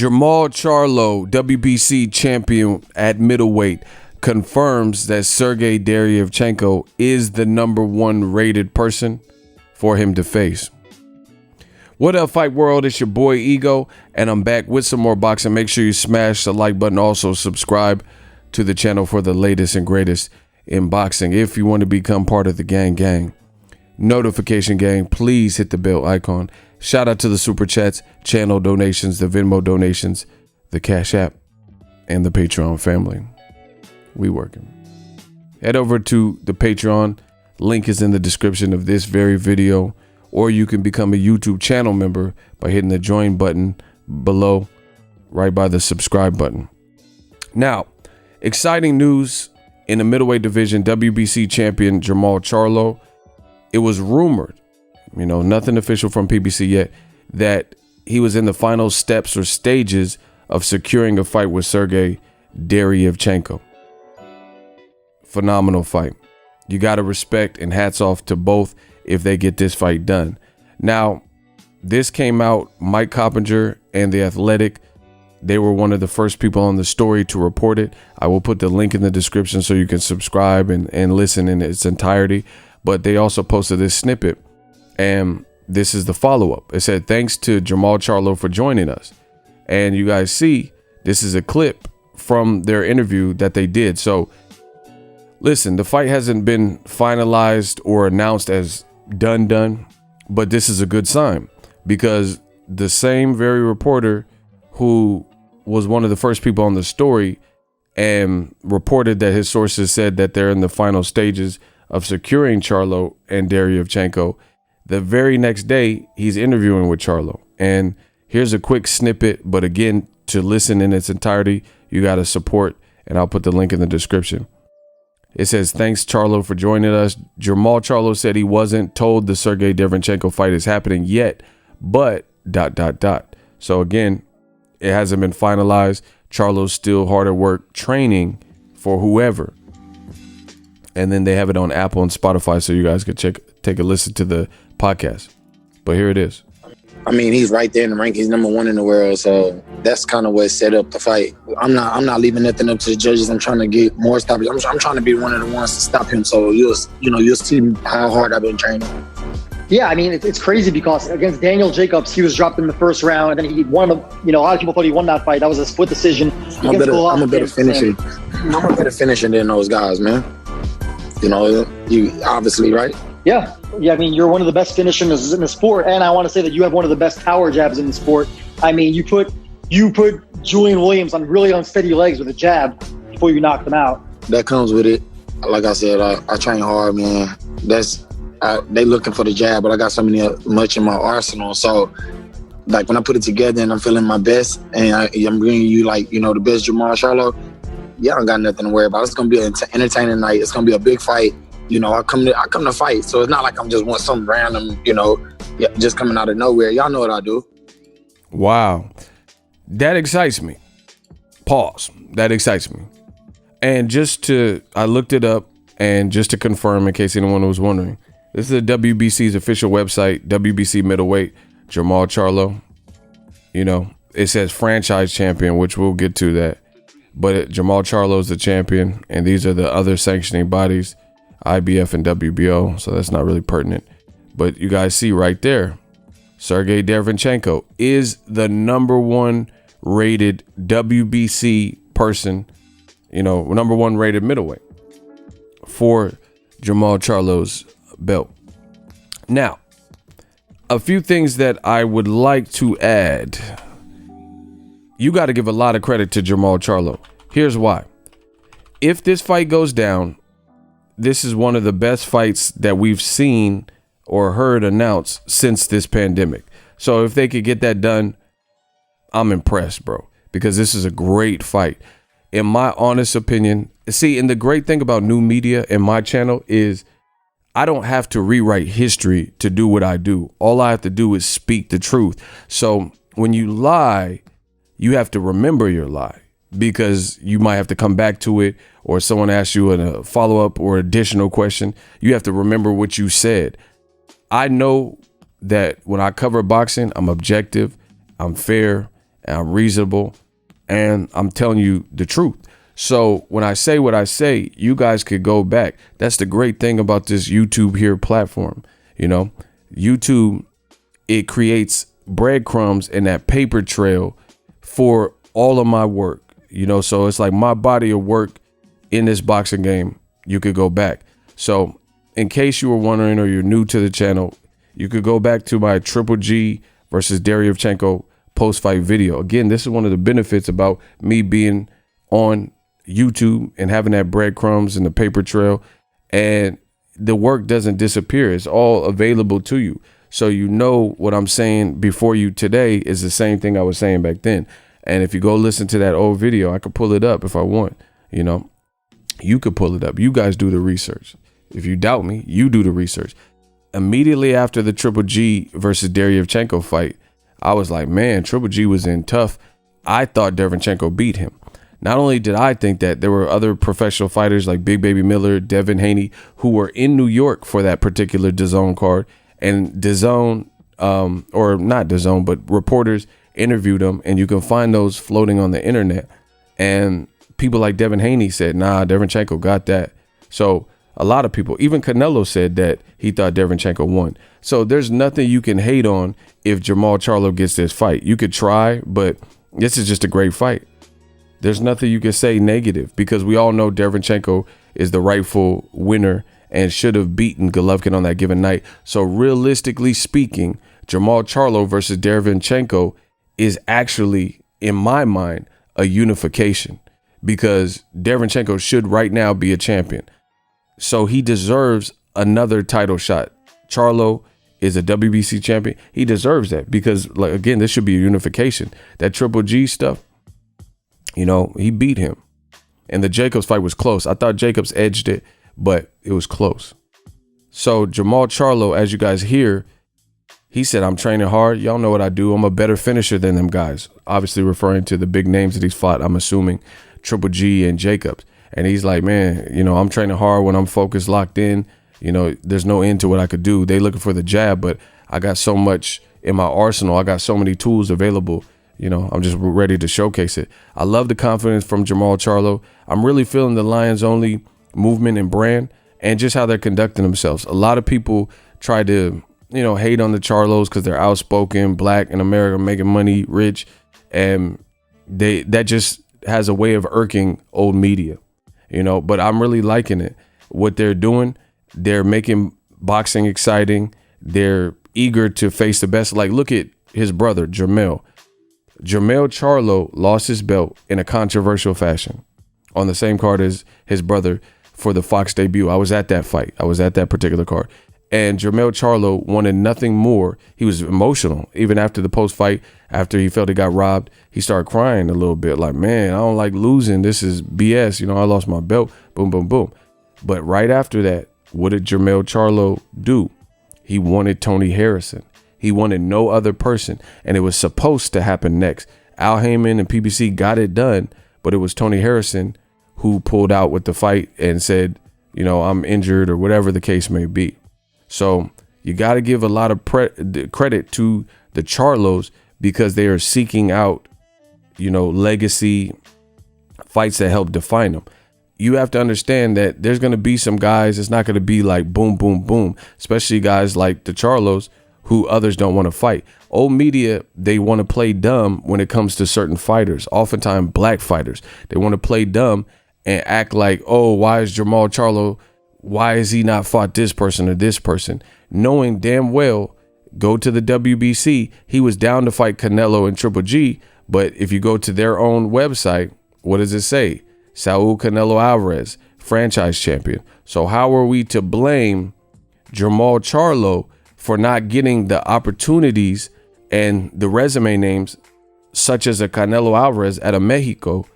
Jermall Charlo, WBC champion at middleweight, confirms that Sergey Deryevchenko is the number one rated person for him to face. What up, Fight World? It's your boy Ego, and I'm back with some more boxing. Make sure you smash the like button. Also, subscribe to the channel for the latest and greatest in boxing. If you want to become part of the gang, notification gang, please hit the bell icon. Shout out to the Super Chats, channel donations, the Venmo donations, the Cash App, and the Patreon family. We working. Head over to the Patreon. Link is in the description of this very video. Or you can become a YouTube channel member by hitting the join button below, right by the subscribe button. Now, exciting news in the middleweight division, WBC champion Jermall Charlo. It was rumored, nothing official from PBC yet, that he was in the final steps or stages of securing a fight with Sergey Deryevchenko. Phenomenal fight. You got to respect and hats off to both if they get this fight done. Now, this came out, Mike Coppinger and The Athletic, they were one of the first people on the story to report it. I will put the link in the description so you can subscribe and listen in its entirety. But they also posted this snippet, and this is the follow-up. It said, thanks to Jermall Charlo for joining us. And you guys see, this is a clip from their interview that they did. So listen, the fight hasn't been finalized or announced as done, but this is a good sign, because the same very reporter who was one of the first people on the story and reported that his sources said that they're in the final stages of securing Charlo and Deryevchenko, the very next day he's interviewing with Charlo. And here's a quick snippet, but again, to listen in its entirety, you got to support, and I'll put the link in the description. It says, thanks, Charlo, for joining us. Jermall Charlo said he wasn't told the Sergey Deryevchenko fight is happening yet, but ... So again, it hasn't been finalized. Charlo's still hard at work training for whoever. And then they have it on Apple and Spotify, so you guys could take a listen to the podcast. But here it is. I mean, he's right there in the rank. He's number one in the world, so that's kind of what set up the fight. I'm not leaving nothing up to the judges. I'm trying to get more stoppage. I'm trying to be one of the ones to stop him. So you'll see how hard I've been training. Yeah, I mean, it's crazy because against Daniel Jacobs, he was dropped in the first round, and then he won. A lot of people thought he won that fight. That was a split decision. I'm a better finisher. I'm a better finisher than those guys, man. You obviously, right? Yeah. I mean, you're one of the best finishers in the sport, and I want to say that you have one of the best power jabs in the sport. I mean, you put Julian Williams on really unsteady legs with a jab before you knocked him out. That comes with it. Like I said, I train hard, man. They looking for the jab, but I got much in my arsenal. So, like, when I put it together and I'm feeling my best, and I'm bringing you the best Jermall Charlo, yeah, I don't got nothing to worry about. It's gonna be an entertaining night. It's gonna be a big fight. I come to fight, so it's not like I'm just want some random, just coming out of nowhere. Y'all know what I do. Wow, that excites me. Pause. That excites me. And I looked it up, and just to confirm, in case anyone was wondering, this is the WBC's official website, WBC middleweight, Jermall Charlo. It says franchise champion, which we'll get to that. But Jermall Charlo is the champion, and these are the other sanctioning bodies, IBF and WBO, so that's not really pertinent. But you guys see right there, Sergey Deryevchenko is the number one rated WBC person, number one rated middleweight for Jermall Charlo's belt. Now, a few things that I would like to add. You got to give a lot of credit to Jermall Charlo. Here's why. If this fight goes down, this is one of the best fights that we've seen or heard announced since this pandemic. So if they could get that done, I'm impressed, bro, because this is a great fight. In my honest opinion, and the great thing about new media and my channel is I don't have to rewrite history to do what I do. All I have to do is speak the truth. So when you lie, you have to remember your lie, because you might have to come back to it, or someone asks you a follow-up or additional question. You have to remember what you said. I know that when I cover boxing, I'm objective, I'm fair, and I'm reasonable, and I'm telling you the truth. So when I say what I say, you guys could go back. That's the great thing about this YouTube here platform. You know, YouTube, it creates breadcrumbs and that paper trail for all of my work. You know, so it's like my body of work in this boxing game, you could go back. So in case you were wondering or you're new to the channel, you could go back to my Triple G versus Deryevchenko post-fight video. Again, this is one of the benefits about me being on YouTube and having that breadcrumbs and the paper trail, and the work doesn't disappear. It's all available to you. So you know what I'm saying before you today is the same thing I was saying back then. And if you go listen to that old video, I could pull it up if I want. You know, you could pull it up. You guys do the research. If you doubt me, you do the research. Immediately after the Triple G versus Deryevchenko fight, I was like, man, Triple G was in tough. I thought Deryevchenko beat him. Not only did I think that, there were other professional fighters like Big Baby Miller, Devin Haney, who were in New York for that particular DAZN card. And DAZN, or not DAZN, but reporters interviewed them, and you can find those floating on the internet. And people like Devin Haney said, nah, Deryevchenko got that. So a lot of people, even Canelo, said that he thought Deryevchenko won. So there's nothing you can hate on if Jermall Charlo gets this fight. You could try, but this is just a great fight. There's nothing you can say negative, because we all know Deryevchenko is the rightful winner and should have beaten Golovkin on that given night. So realistically speaking, Jermall Charlo versus Deryevchenko is actually, in my mind, a unification, because Deryevchenko should right now be a champion. So he deserves another title shot. Charlo is a WBC champion. He deserves that, because, like, again, this should be a unification. That Triple G stuff, you know, he beat him. And the Jacobs fight was close. I thought Jacobs edged it, but it was close. So Jermall Charlo, as you guys hear, he said, I'm training hard. Y'all know what I do. I'm a better finisher than them guys. Obviously referring to the big names that he's fought, I'm assuming Triple G and Jacobs. And he's like, man, you know, I'm training hard when I'm focused, locked in. You know, there's no end to what I could do. They looking for the jab, but I got so much in my arsenal. I got so many tools available. You know, I'm just ready to showcase it. I love the confidence from Jermall Charlo. I'm really feeling the Lions Only movement and brand, and just how they're conducting themselves. A lot of people try to, you know, hate on the Charlos because they're outspoken, black in America, making money, rich, and that just has a way of irking old media, you know. But I'm really liking it. What they're doing, they're making boxing exciting. They're eager to face the best. Like, look at his brother, Jermell. Jermell Charlo lost his belt in a controversial fashion on the same card as his brother for the Fox debut. I was at that fight. I was at that particular card. And Jermell Charlo wanted nothing more. He was emotional. Even after the post-fight, after he felt he got robbed, he started crying a little bit. Like, man, I don't like losing. This is BS. You know, I lost my belt. Boom, boom, boom. But right after that, what did Jermell Charlo do? He wanted Tony Harrison. He wanted no other person. And it was supposed to happen next. Al Heyman and PBC got it done, but it was Tony Harrison who pulled out with the fight and said, you know, I'm injured or whatever the case may be. So you got to give a lot of credit to the Charlos, because they are seeking out, you know, legacy fights that help define them. You have to understand that there's going to be some guys, it's not going to be like boom, boom, boom, especially guys like the Charlos who others don't want to fight. Old media, they want to play dumb when it comes to certain fighters, oftentimes black fighters. They want to play dumb and act like, oh, why is Jermall Charlo, why has he not fought this person or this person? Knowing damn well, go to the WBC, he was down to fight Canelo and Triple G, but if you go to their own website, what does it say? Saul Canelo Alvarez, franchise champion. So how are we to blame Jermall Charlo for not getting the opportunities and the resume names such as a Canelo Alvarez at a Mexico,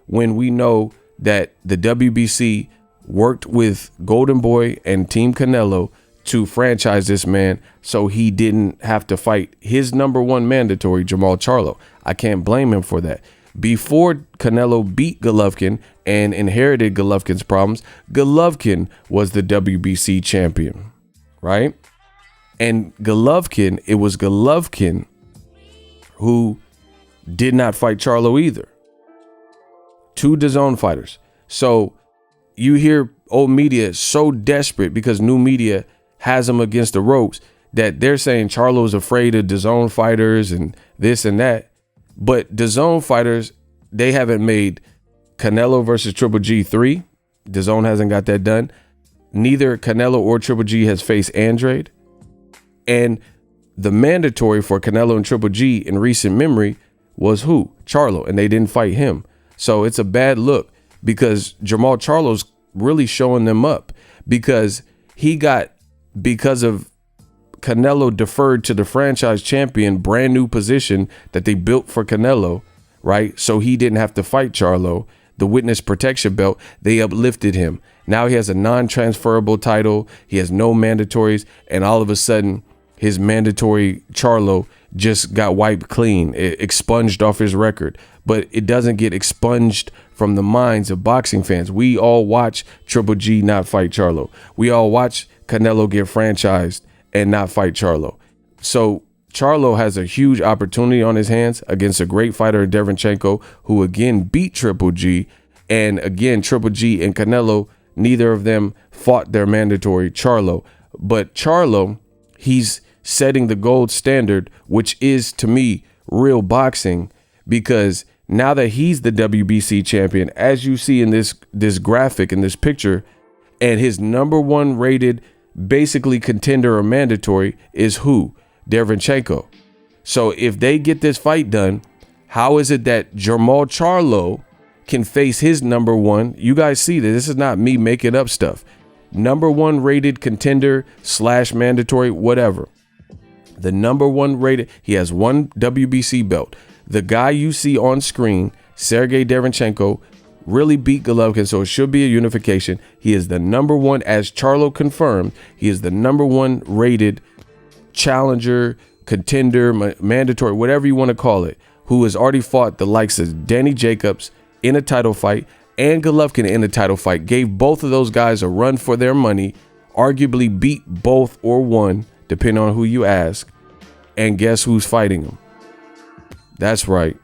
when we know that the WBC worked with Golden Boy and Team Canelo to franchise this man so he didn't have to fight his number one mandatory, Jermall Charlo. I can't blame him for that. Before Canelo beat Golovkin and inherited Golovkin's problems, Golovkin was the WBC champion, right? And Golovkin, it was Golovkin who did not fight Charlo either. 2 DAZN fighters. So you hear old media so desperate because new media has them against the ropes that they're saying Charlo's afraid of DAZN fighters and this and that. But DAZN fighters, they haven't made Canelo versus Triple G 3. DAZN hasn't got that done. Neither Canelo or Triple G has faced Andrade. And the mandatory for Canelo and Triple G in recent memory was who? Charlo. And they didn't fight him. So it's a bad look because Jermall Charlo's really showing them up because because of Canelo deferred to the franchise champion, brand new position that they built for Canelo, right? So he didn't have to fight Charlo. The witness protection belt, they uplifted him. Now he has a non-transferable title. He has no mandatories. And all of a sudden, his mandatory Charlo just got wiped clean. It expunged off his record. But it doesn't get expunged from the minds of boxing fans. We all watch Triple G not fight Charlo. We all watch Canelo get franchised and not fight Charlo. So Charlo has a huge opportunity on his hands against a great fighter in Derevyanchenko, who again beat Triple G. And again, Triple G and Canelo, neither of them fought their mandatory Charlo. But Charlo, he's setting the gold standard, which is to me real boxing, because now that he's the WBC champion, as you see in this graphic, in this picture, and his number 1 rated basically contender or mandatory is who? Derevyanchenko. So if they get this fight done, how is it that Jermall Charlo can face his number 1? You guys see that this is not me making up stuff. Number 1 rated contender / mandatory, whatever. The number 1 rated, he has 1 WBC belt. The guy you see on screen, Sergey Derevyanchenko, really beat Golovkin, so it should be a unification. He is the number 1, as Charlo confirmed, he is the number 1 rated challenger, contender, mandatory, whatever you want to call it, who has already fought the likes of Danny Jacobs in a title fight and Golovkin in a title fight, gave both of those guys a run for their money, arguably beat both or one, depending on who you ask. And guess who's fighting him? That's right,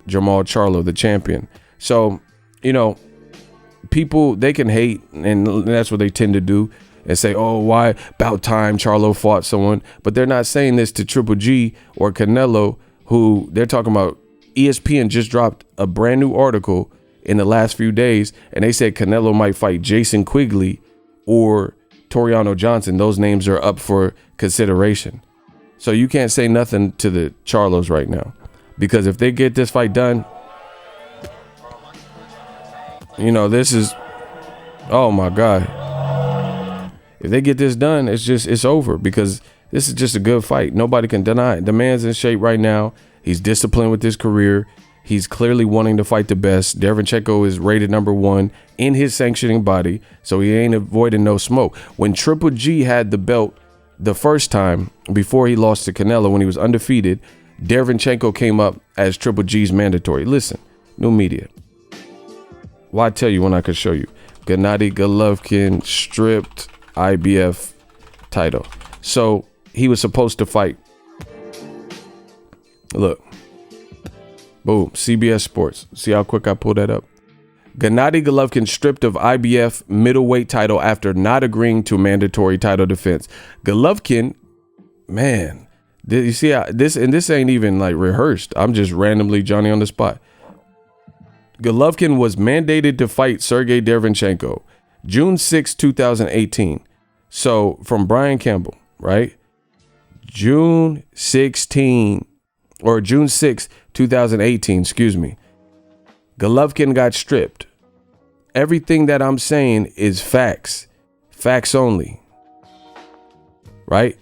Jermall Charlo, the champion. So, you know, people, they can hate, and that's what they tend to do, and say, oh, why about time Charlo fought someone? But they're not saying this to Triple G or Canelo, who they're talking about. ESPN just dropped a brand new article in the last few days, and they said Canelo might fight Jason Quigley or Toriano Johnson. Those names are up for consideration. So you can't say nothing to the Charlos right now, because if they get this fight done, you know, this is, oh my God. If they get this done, it's over, because this is just a good fight. Nobody can deny it. The man's in shape right now. He's disciplined with his career. He's clearly wanting to fight the best. Derevyanchenko is rated number 1 in his sanctioning body, so he ain't avoiding no smoke. When Triple G had the belt the first time, before he lost to Canelo, when he was undefeated, Derevyanchenko came up as Triple G's mandatory. Listen, new media. Why tell you when I could show you? Gennady Golovkin stripped IBF title. So he was supposed to fight. Look. Boom. CBS Sports. See how quick I pulled that up? Gennady Golovkin stripped of IBF middleweight title after not agreeing to mandatory title defense. Golovkin, man, you see how this ain't even like rehearsed. I'm just randomly Johnny on the spot. Golovkin was mandated to fight Sergey Derevyanchenko June 6, 2018. So from Brian Campbell, right? June 6, 2018, excuse me. Golovkin got stripped. Everything that I'm saying is facts. Facts only. Right?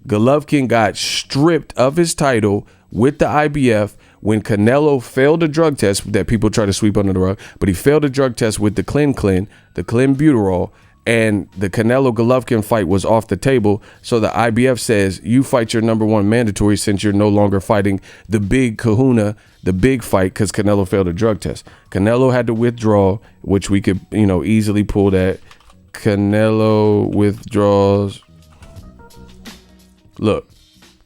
Golovkin got stripped of his title with the IBF when Canelo failed a drug test that people try to sweep under the rug, but he failed a drug test with the clenbuterol, and the Canelo Golovkin fight was off the table. So the IBF says, you fight your number 1 mandatory since you're no longer fighting the big kahuna, the big fight, because Canelo failed a drug test. Canelo had to withdraw, which we could, easily pull that. Canelo withdraws. Look,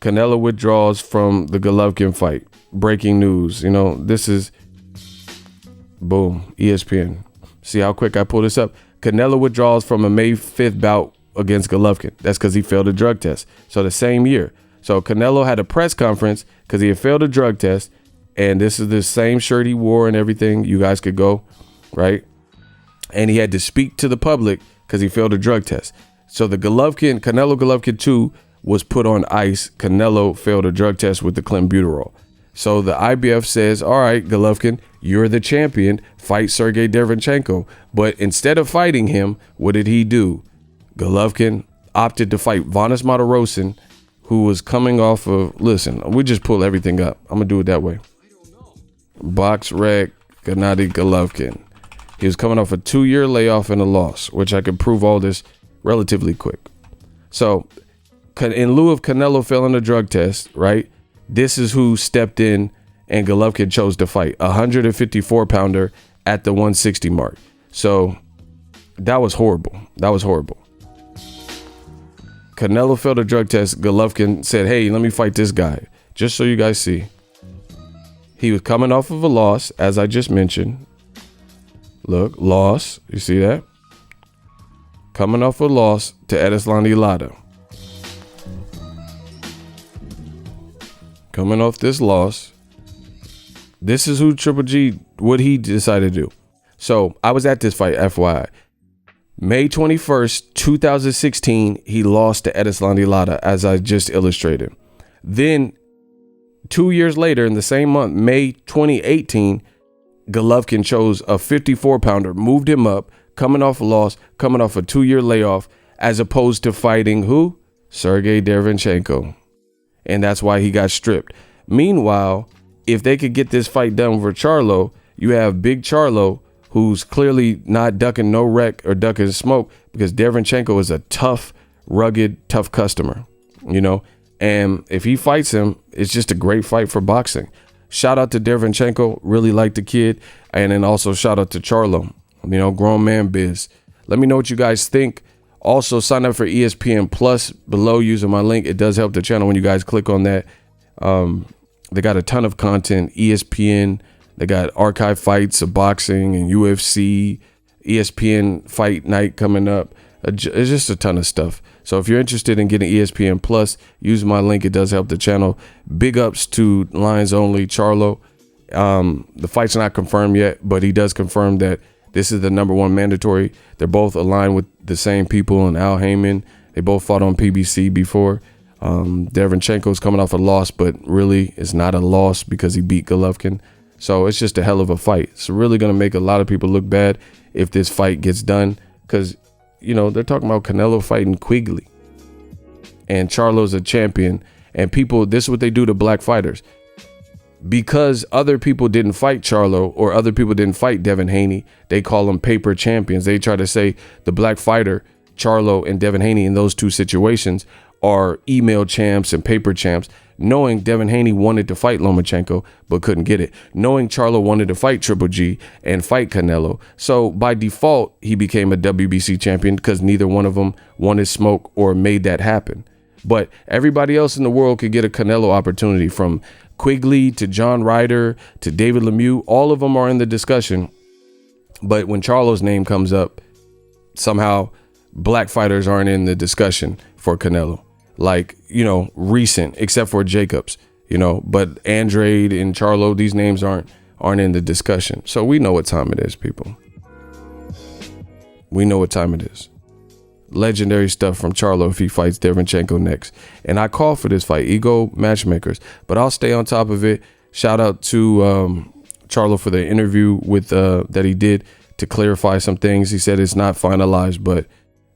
Canelo withdraws from the Golovkin fight. breaking news. You know, this is boom, ESPN. See how quick I pull this up? Canelo withdraws from a May 5th bout against Golovkin. That's because he failed a drug test. So the same year. So Canelo had a press conference because he had failed a drug test. And this is the same shirt he wore and everything. You guys could go, right? And he had to speak to the public because he failed a drug test. So the Canelo Golovkin 2 was put on ice. Canelo failed a drug test with the clenbuterol. So the IBF says, all right, Golovkin, you're the champion. Fight Sergey Derevyanchenko. But instead of fighting him, what did he do? Golovkin opted to fight Vanes Martirosyan, who was coming off of, listen, we just pull everything up. I'm going to do it that way. BoxRec, Gennady Golovkin. He was coming off a 2-year layoff and a loss, which I could prove all this relatively quick. So in lieu of Canelo failing a drug test, right? This is who stepped in and Golovkin chose to fight. 154-pounder at the 160 mark. So that was horrible. That was horrible. Canelo failed a drug test. Golovkin said, hey, let me fight this guy. Just so you guys see. He was coming off of a loss, as I just mentioned. Look, loss. You see that? Coming off a loss to Erislandy Lara. Coming off this loss. This is who Triple G, what he decided to do. So I was at this fight, FYI. May 21st, 2016, he lost to Erislandy Lara, as I just illustrated. Then 2 years later, in the same month, May 2018, Golovkin chose a 54-pounder, moved him up, coming off a loss, coming off a 2-year layoff, as opposed to fighting who? Sergey Derevyanchenko. And that's why he got stripped. Meanwhile, if they could get this fight done for Charlo, you have Big Charlo, who's clearly not ducking no wreck or ducking smoke, because Derevyanchenko is a tough, rugged, tough customer, you know? And if he fights him, it's just a great fight for boxing. Shout out to Derevyanchenko, really like the kid. And then also shout out to Charlo, you know, grown man biz. Let me know what you guys think. Also sign up for ESPN Plus below using my link. It does help the channel when you guys click on that. They got a ton of content. ESPN, they got archive fights of boxing and UFC, ESPN Fight Night coming up. It's just a ton of stuff. So if you're interested in getting ESPN Plus, use my link. It does help the channel. Big ups to Lions Only Charlo. The fight's not confirmed yet, but he does confirm that this is the #1 mandatory. They're both aligned with the same people, and Al Heyman. They both fought on PBC before. Derevyanchenko's coming off a loss, but really it's not a loss because he beat Golovkin. So it's just a hell of a fight. It's really going to make a lot of people look bad if this fight gets done, because, you know, they're talking about Canelo fighting Quigley. And Charlo's a champion. And people, this is what they do to black fighters. Because other people didn't fight Charlo or other people didn't fight Devin Haney, they call them paper champions. They try to say the black fighter, Charlo and Devin Haney, in those two situations are email champs and paper champs, knowing Devin Haney wanted to fight Lomachenko but couldn't get it, knowing Charlo wanted to fight Triple G and fight Canelo. So by default, he became a WBC champion because neither one of them wanted smoke or made that happen. But everybody else in the world could get a Canelo opportunity, from Quigley to John Ryder to David Lemieux. All of them are in the discussion. But when Charlo's name comes up, somehow black fighters aren't in the discussion for Canelo. Like, you know, recent, except for Jacobs, you know, but Andrade and Charlo, these names aren't in the discussion. So we know what time it is, people. We know what time it is. Legendary stuff from Charlo if he fights Derevyanchenko next. And I call for this fight, Ego Matchmakers, but I'll stay on top of it. Shout out to Charlo for the interview with that he did to clarify some things. He said it's not finalized, but,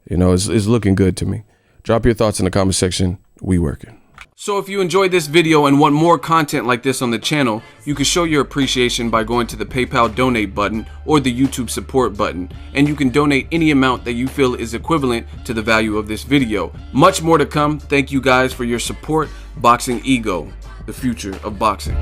you know, it's looking good to me. Drop your thoughts in the comment section. We working. So if you enjoyed this video and want more content like this on the channel, you can show your appreciation by going to the PayPal donate button or the YouTube support button, and you can donate any amount that you feel is equivalent to the value of this video. Much more to come. Thank you guys for your support. Boxing Ego, the future of boxing.